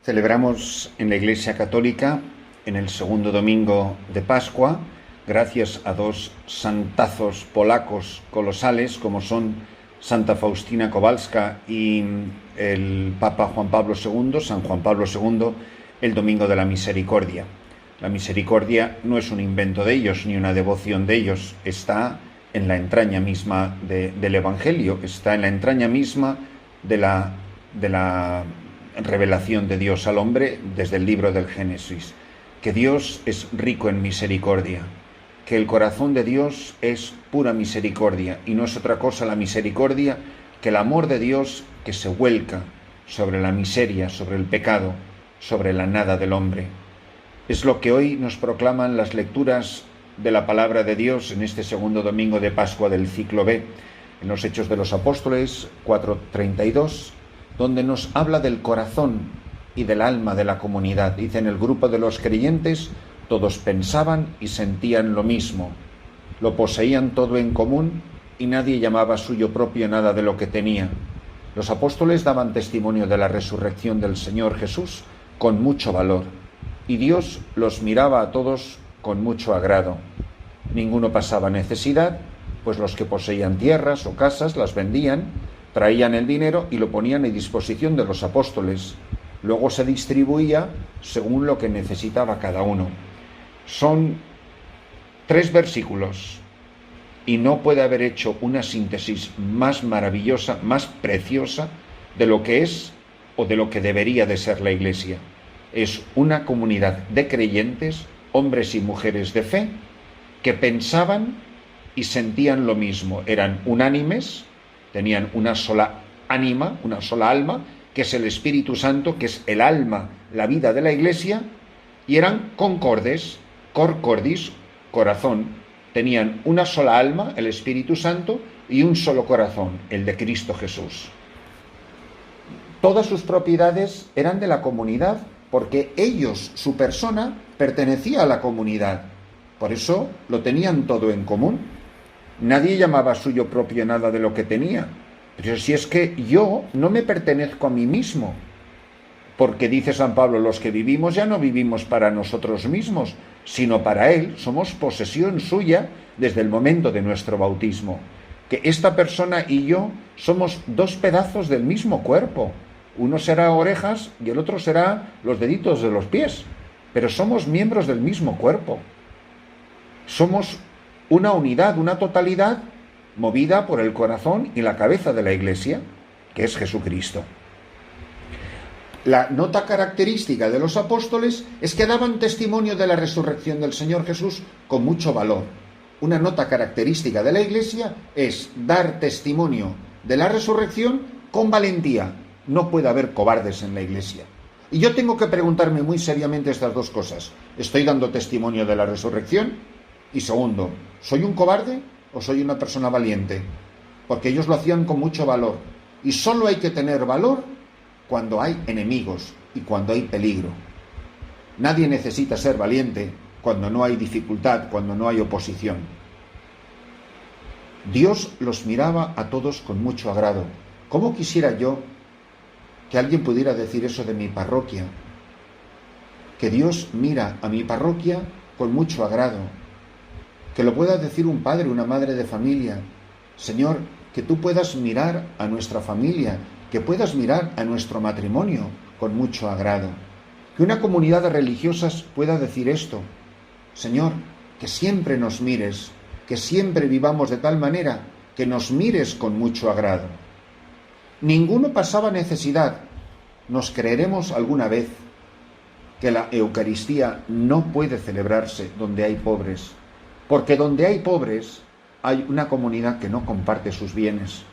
Celebramos en la Iglesia Católica, en el segundo domingo de Pascua, gracias a dos santazos polacos colosales como son Santa Faustina Kowalska y el Papa Juan Pablo II, San Juan Pablo II, el Domingo de la Misericordia. La misericordia no es un invento de ellos ni una devoción de ellos, está en la entraña misma del Evangelio, está en la entraña misma de la revelación de Dios al hombre desde el libro del Génesis, que Dios es rico en misericordia, que el corazón de Dios es pura misericordia y no es otra cosa la misericordia que el amor de Dios que se vuelca sobre la miseria, sobre el pecado, sobre la nada del hombre. Es lo que hoy nos proclaman las lecturas de la palabra de Dios en este segundo domingo de Pascua del ciclo B, en los Hechos de los Apóstoles 4:32, donde nos habla del corazón y del alma de la comunidad. Dice: en el grupo de los creyentes todos pensaban y sentían lo mismo, lo poseían todo en común y nadie llamaba suyo propio nada de lo que tenía. Los apóstoles daban testimonio de la resurrección del Señor Jesús con mucho valor, y Dios los miraba a todos con mucho agrado. Ninguno pasaba necesidad, pues los que poseían tierras o casas las vendían, traían el dinero y lo ponían a disposición de los apóstoles. Luego se distribuía según lo que necesitaba cada uno. Son 3 versículos y no puede haber hecho una síntesis más maravillosa, más preciosa de lo que es o de lo que debería de ser la Iglesia. Es una comunidad de creyentes, hombres y mujeres de fe, que pensaban y sentían lo mismo. Eran unánimes, tenían una sola ánima, una sola alma, que es el Espíritu Santo, que es el alma, la vida de la Iglesia, y eran concordes, cor cordis, corazón. Tenían una sola alma, el Espíritu Santo, y un solo corazón, el de Cristo Jesús. Todas sus propiedades eran de la comunidad, porque ellos, su persona, pertenecía a la comunidad. Por eso lo tenían todo en común. Nadie llamaba suyo propio nada de lo que tenía. Pero si es que yo no me pertenezco a mí mismo, porque dice San Pablo, los que vivimos ya no vivimos para nosotros mismos, sino para Él, somos posesión suya desde el momento de nuestro bautismo. Que esta persona y yo somos 2 pedazos del mismo cuerpo. Uno será orejas y el otro será los deditos de los pies, pero somos miembros del mismo cuerpo. Somos una unidad, una totalidad movida por el corazón y la cabeza de la Iglesia, que es Jesucristo. La nota característica de los apóstoles es que daban testimonio de la resurrección del Señor Jesús con mucho valor. Una nota característica de la Iglesia es dar testimonio de la resurrección con valentía. No puede haber cobardes en la Iglesia. Y yo tengo que preguntarme muy seriamente estas 2 cosas. ¿Estoy dando testimonio de la resurrección? Y segundo, ¿soy un cobarde o soy una persona valiente? Porque ellos lo hacían con mucho valor. Y solo hay que tener valor cuando hay enemigos y cuando hay peligro. Nadie necesita ser valiente cuando no hay dificultad, cuando no hay oposición. Dios los miraba a todos con mucho agrado. ¿Cómo quisiera yo que alguien pudiera decir eso de mi parroquia? Que Dios mira a mi parroquia con mucho agrado. Que lo pueda decir un padre, una madre de familia. Señor, que tú puedas mirar a nuestra familia, que puedas mirar a nuestro matrimonio con mucho agrado. Que una comunidad de religiosas pueda decir esto: Señor, que siempre nos mires, que siempre vivamos de tal manera que nos mires con mucho agrado. Ninguno pasaba necesidad. Nos creeremos alguna vez que la Eucaristía no puede celebrarse donde hay pobres, porque donde hay pobres hay una comunidad que no comparte sus bienes.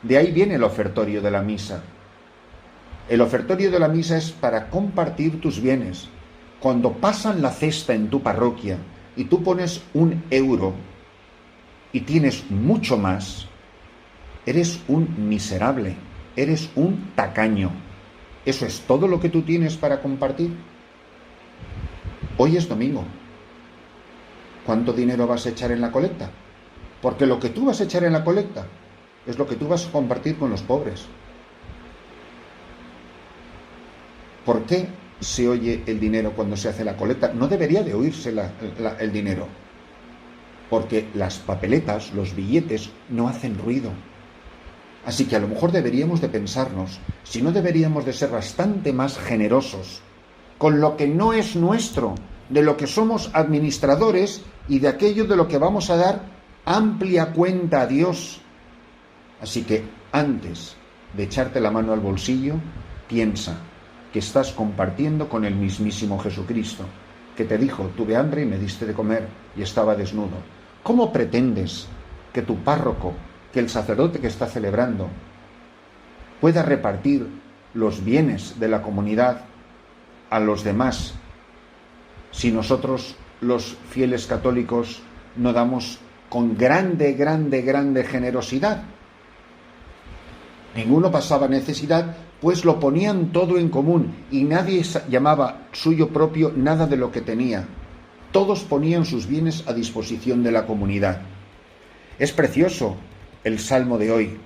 De ahí viene el ofertorio de la misa. El ofertorio de la misa es para compartir tus bienes. Cuando pasan la cesta en tu parroquia y tú pones 1 euro y tienes mucho más, eres un miserable, eres un tacaño. ¿Eso es todo lo que tú tienes para compartir? Hoy es domingo. ¿Cuánto dinero vas a echar en la colecta? Porque lo que tú vas a echar en la colecta es lo que tú vas a compartir con los pobres. ¿Por qué se oye el dinero cuando se hace la colecta? No debería de oírse el dinero, porque las papeletas, los billetes, no hacen ruido. Así que a lo mejor deberíamos de pensarnos si no deberíamos de ser bastante más generosos con lo que no es nuestro, de lo que somos administradores y de aquello de lo que vamos a dar amplia cuenta a Dios. Así que antes de echarte la mano al bolsillo, piensa que estás compartiendo con el mismísimo Jesucristo, que te dijo: tuve hambre y me diste de comer y estaba desnudo. ¿Cómo pretendes que tu párroco, que el sacerdote que está celebrando, pueda repartir los bienes de la comunidad a los demás si nosotros, los fieles católicos, no damos con grande generosidad? Ninguno pasaba necesidad, pues lo ponían todo en común y nadie llamaba suyo propio nada de lo que tenía. Todos ponían sus bienes a disposición de la comunidad. Es precioso el salmo de hoy.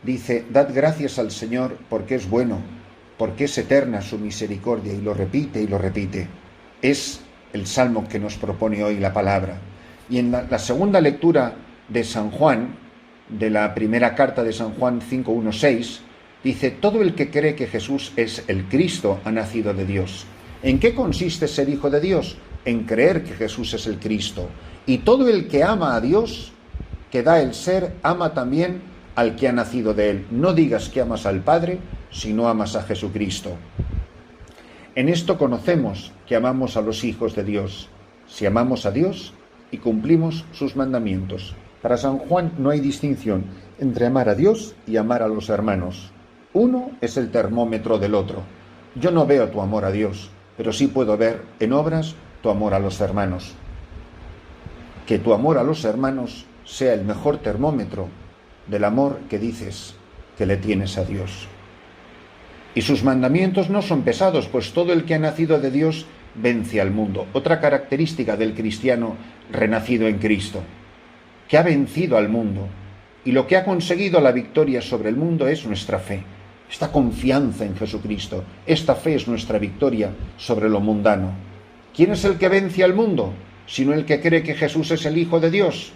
Dice: dad gracias al Señor porque es bueno, porque es eterna su misericordia, y lo repite y lo repite. Es el salmo que nos propone hoy la palabra. Y en la segunda lectura de San Juan, de la primera carta de San Juan 5:1-6, dice: todo el que cree que Jesús es el Cristo ha nacido de Dios. ¿En qué consiste ser hijo de Dios? En creer que Jesús es el Cristo. Y todo el que ama a Dios, que da el ser, ama también al que ha nacido de él. No digas que amas al Padre si no amas a Jesucristo. En esto conocemos que amamos a los hijos de Dios, si amamos a Dios y cumplimos sus mandamientos. Para San Juan no hay distinción entre amar a Dios y amar a los hermanos. Uno es el termómetro del otro. Yo no veo tu amor a Dios, pero sí puedo ver en obras tu amor a los hermanos. Que tu amor a los hermanos sea el mejor termómetro del amor que dices que le tienes a Dios. Y sus mandamientos no son pesados, pues todo el que ha nacido de Dios vence al mundo. Otra característica del cristiano renacido en Cristo, que ha vencido al mundo, y lo que ha conseguido la victoria sobre el mundo es nuestra fe, esta confianza en Jesucristo. Esta fe es nuestra victoria sobre lo mundano. ¿Quién es el que vence al mundo? Sino el que cree que Jesús es el Hijo de Dios.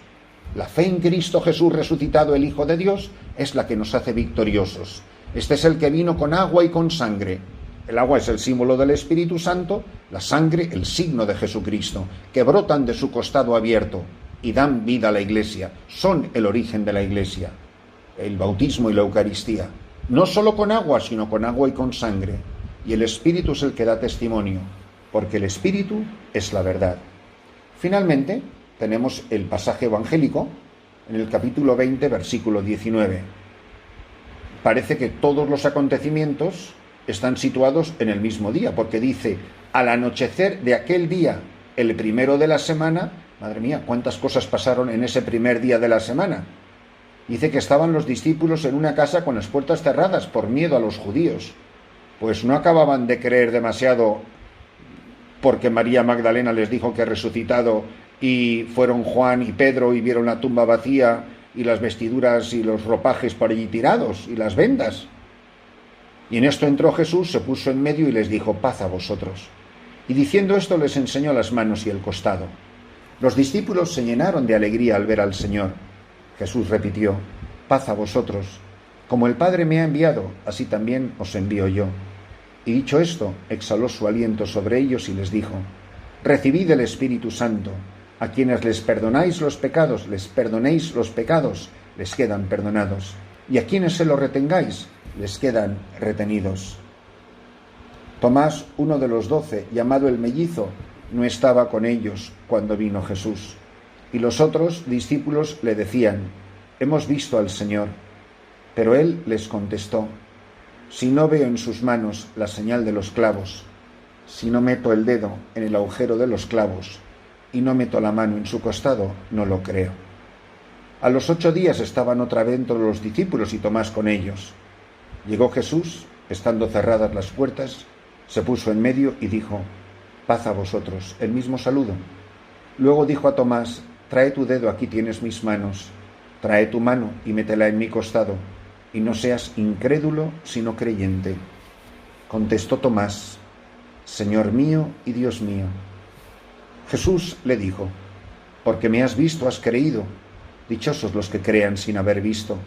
La fe en Cristo Jesús resucitado, el Hijo de Dios, es la que nos hace victoriosos. Este es el que vino con agua y con sangre. El agua es el símbolo del Espíritu Santo, la sangre el signo de Jesucristo, que brotan de su costado abierto y dan vida a la Iglesia. Son el origen de la Iglesia, el bautismo y la Eucaristía. No solo con agua, sino con agua y con sangre. Y el Espíritu es el que da testimonio, porque el Espíritu es la verdad. Finalmente, tenemos el pasaje evangélico en el capítulo 20, versículo 19. Parece que todos los acontecimientos están situados en el mismo día, porque dice: al anochecer de aquel día, el primero de la semana. Madre mía, cuántas cosas pasaron en ese primer día de la semana. Dice que estaban los discípulos en una casa con las puertas cerradas por miedo a los judíos, pues no acababan de creer demasiado, porque María Magdalena les dijo que ha resucitado, y fueron Juan y Pedro y vieron la tumba vacía y las vestiduras y los ropajes por allí tirados y las vendas. Y en esto entró Jesús, se puso en medio y les dijo: paz a vosotros. Y diciendo esto les enseñó las manos y el costado. Los discípulos se llenaron de alegría al ver al Señor. Jesús repitió: paz a vosotros. Como el Padre me ha enviado, así también os envío yo. Y dicho esto, exhaló su aliento sobre ellos y les dijo: recibid el Espíritu Santo. A quienes les perdonáis los pecados, les perdonéis los pecados, les quedan perdonados. Y a quienes se los retengáis, les quedan retenidos. Tomás, uno de los 12, llamado el mellizo, no estaba con ellos cuando vino Jesús. Y los otros discípulos le decían: hemos visto al Señor. Pero él les contestó: si no veo en sus manos la señal de los clavos, si no meto el dedo en el agujero de los clavos y no meto la mano en su costado, no lo creo. A los 8 días estaban otra vez todos los discípulos y Tomás con ellos. Llegó Jesús, estando cerradas las puertas, se puso en medio y dijo: paz a vosotros. El mismo saludo. Luego dijo a Tomás: trae tu dedo, aquí tienes mis manos. Trae tu mano y métela en mi costado, y no seas incrédulo, sino creyente. Contestó Tomás: Señor mío y Dios mío. Jesús le dijo: porque me has visto, has creído. Dichosos los que crean sin haber visto.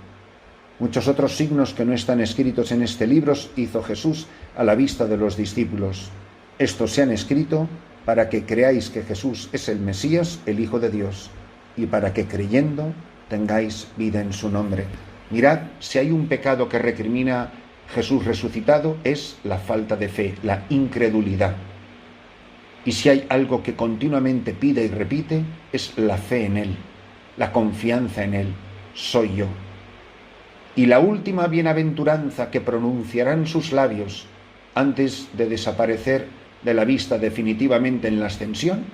Muchos otros signos que no están escritos en este libro hizo Jesús a la vista de los discípulos. Estos se han escrito para que creáis que Jesús es el Mesías, el Hijo de Dios, y para que creyendo tengáis vida en su nombre. Mirad, si hay un pecado que recrimina Jesús resucitado, es la falta de fe, la incredulidad. Y si hay algo que continuamente pide y repite, es la fe en Él, la confianza en Él. Soy yo. Y la última bienaventuranza que pronunciarán sus labios antes de desaparecer de la vista definitivamente en la ascensión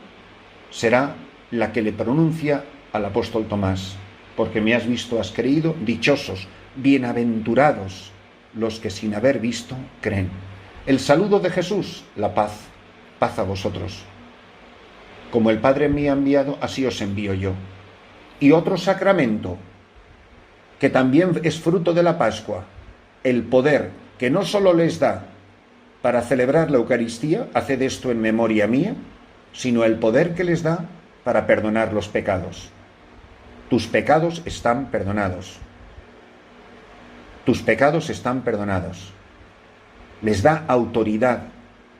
será la que le pronuncia al apóstol Tomás: porque me has visto, has creído. Dichosos, bienaventurados los que sin haber visto creen. El saludo de Jesús: la paz, paz a vosotros. Como el Padre me ha enviado, así os envío yo. Y otro sacramento que también es fruto de la Pascua, el poder que no solo les da para celebrar la Eucaristía, haced esto en memoria mía, sino el poder que les da para perdonar los pecados. Tus pecados están perdonados. Tus pecados están perdonados. Les da autoridad,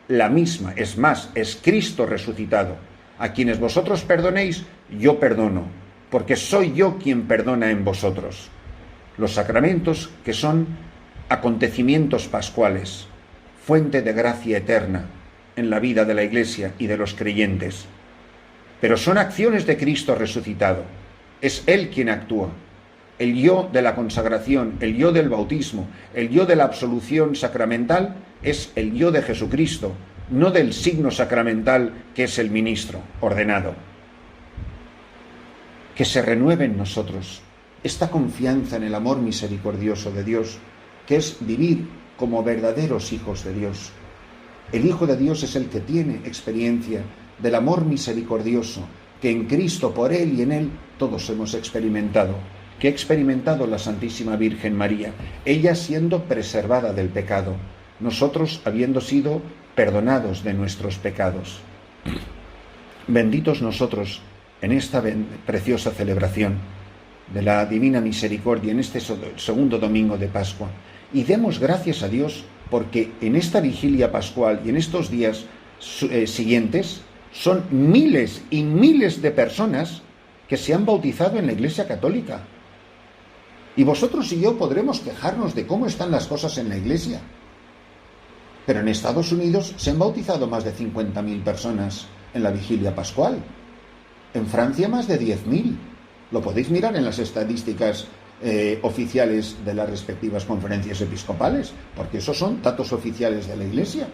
la misma, es más, es Cristo resucitado. A quienes vosotros perdonéis, yo perdono, porque soy yo quien perdona en vosotros. Los sacramentos, que son acontecimientos pascuales, fuente de gracia eterna en la vida de la Iglesia y de los creyentes. Pero son acciones de Cristo resucitado. Es Él quien actúa. El yo de la consagración, el yo del bautismo, el yo de la absolución sacramental es el yo de Jesucristo, no del signo sacramental que es el ministro ordenado. Que se renueve en nosotros esta confianza en el amor misericordioso de Dios, que es vivir como verdaderos hijos de Dios. El Hijo de Dios es el que tiene experiencia del amor misericordioso, que en Cristo, por Él y en Él, todos hemos experimentado. Que ha experimentado la Santísima Virgen María, ella siendo preservada del pecado, nosotros habiendo sido perdonados de nuestros pecados. Benditos nosotros en esta preciosa celebración de la Divina Misericordia, en este segundo domingo de Pascua, y demos gracias a Dios porque en esta vigilia pascual y en estos días siguientes son miles y miles de personas que se han bautizado en la Iglesia Católica. Y vosotros y yo podremos quejarnos de cómo están las cosas en la Iglesia. Pero en Estados Unidos se han bautizado más de 50.000 personas en la vigilia pascual. En Francia más de 10.000. Lo podéis mirar en las estadísticas oficiales de las respectivas conferencias episcopales, porque esos son datos oficiales de la Iglesia.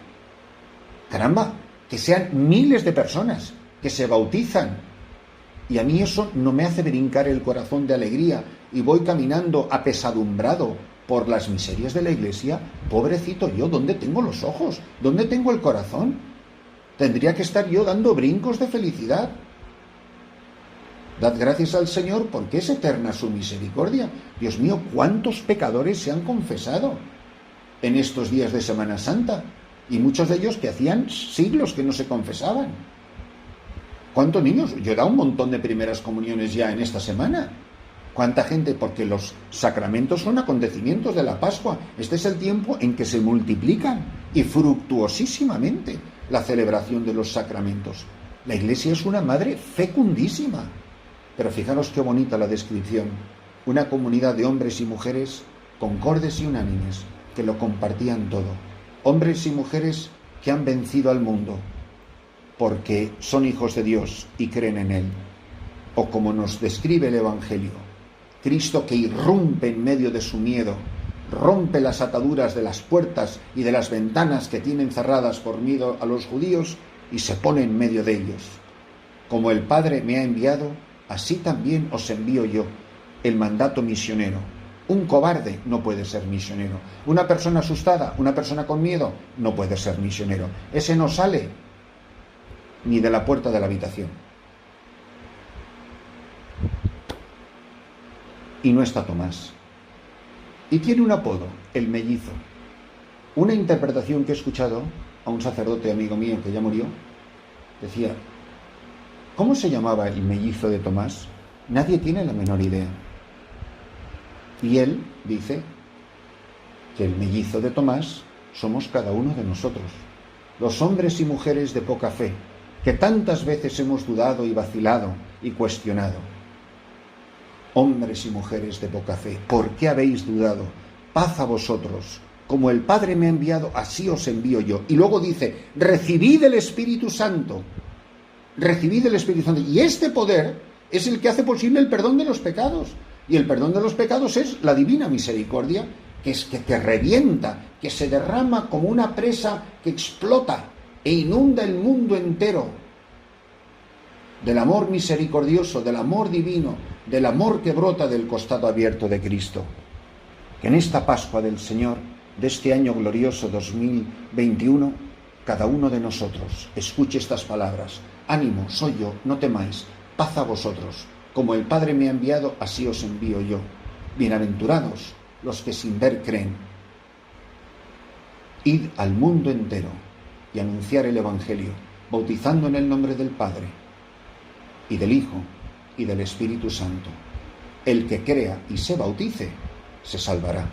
Caramba, que sean miles de personas que se bautizan. Y a mí eso no me hace brincar el corazón de alegría y voy caminando apesadumbrado por las miserias de la Iglesia. Pobrecito yo, ¿dónde tengo los ojos? ¿Dónde tengo el corazón? Tendría que estar yo dando brincos de felicidad. Dad gracias al Señor porque es eterna su misericordia. Dios mío, cuántos pecadores se han confesado en estos días de Semana Santa, y muchos de ellos que hacían siglos que no se confesaban. ¿Cuántos niños? Yo he dado un montón de primeras comuniones ya en esta semana. ¿Cuánta gente? Porque los sacramentos son acontecimientos de la Pascua. Este es el tiempo en que se multiplican y fructuosísimamente la celebración de los sacramentos. La Iglesia es una madre fecundísima. Pero fijaros qué bonita la descripción. Una comunidad de hombres y mujeres concordes y unánimes, que lo compartían todo. Hombres y mujeres que han vencido al mundo, porque son hijos de Dios y creen en Él. O como nos describe el Evangelio, Cristo que irrumpe en medio de su miedo, rompe las ataduras de las puertas y de las ventanas que tienen cerradas por miedo a los judíos y se pone en medio de ellos. Como el Padre me ha enviado, así también os envío yo, el mandato misionero. Un cobarde no puede ser misionero. Una persona asustada, una persona con miedo, no puede ser misionero. Ese no sale ni de la puerta de la habitación. Y no está Tomás. Y tiene un apodo, el mellizo. Una interpretación que he escuchado a un sacerdote amigo mío que ya murió, decía, ¿cómo se llamaba el mellizo de Tomás? Nadie tiene la menor idea. Y él dice que el mellizo de Tomás somos cada uno de nosotros, los hombres y mujeres de poca fe, que tantas veces hemos dudado y vacilado y cuestionado. Hombres y mujeres de poca fe, ¿por qué habéis dudado? Paz a vosotros. Como el Padre me ha enviado, así os envío yo. Y luego dice, recibid el Espíritu Santo. Recibid el Espíritu Santo. Y este poder es el que hace posible el perdón de los pecados. Y el perdón de los pecados es la divina misericordia, que es que te revienta, que se derrama como una presa que explota e inunda el mundo entero. Del amor misericordioso, del amor divino, del amor que brota del costado abierto de Cristo. Que en esta Pascua del Señor, de este año glorioso 2021, cada uno de nosotros escuche estas palabras. Ánimo, soy yo, no temáis, paz a vosotros. Como el Padre me ha enviado, así os envío yo. Bienaventurados los que sin ver creen. Id al mundo entero y anunciar el Evangelio, bautizando en el nombre del Padre, y del Hijo, y del Espíritu Santo. El que crea y se bautice, se salvará.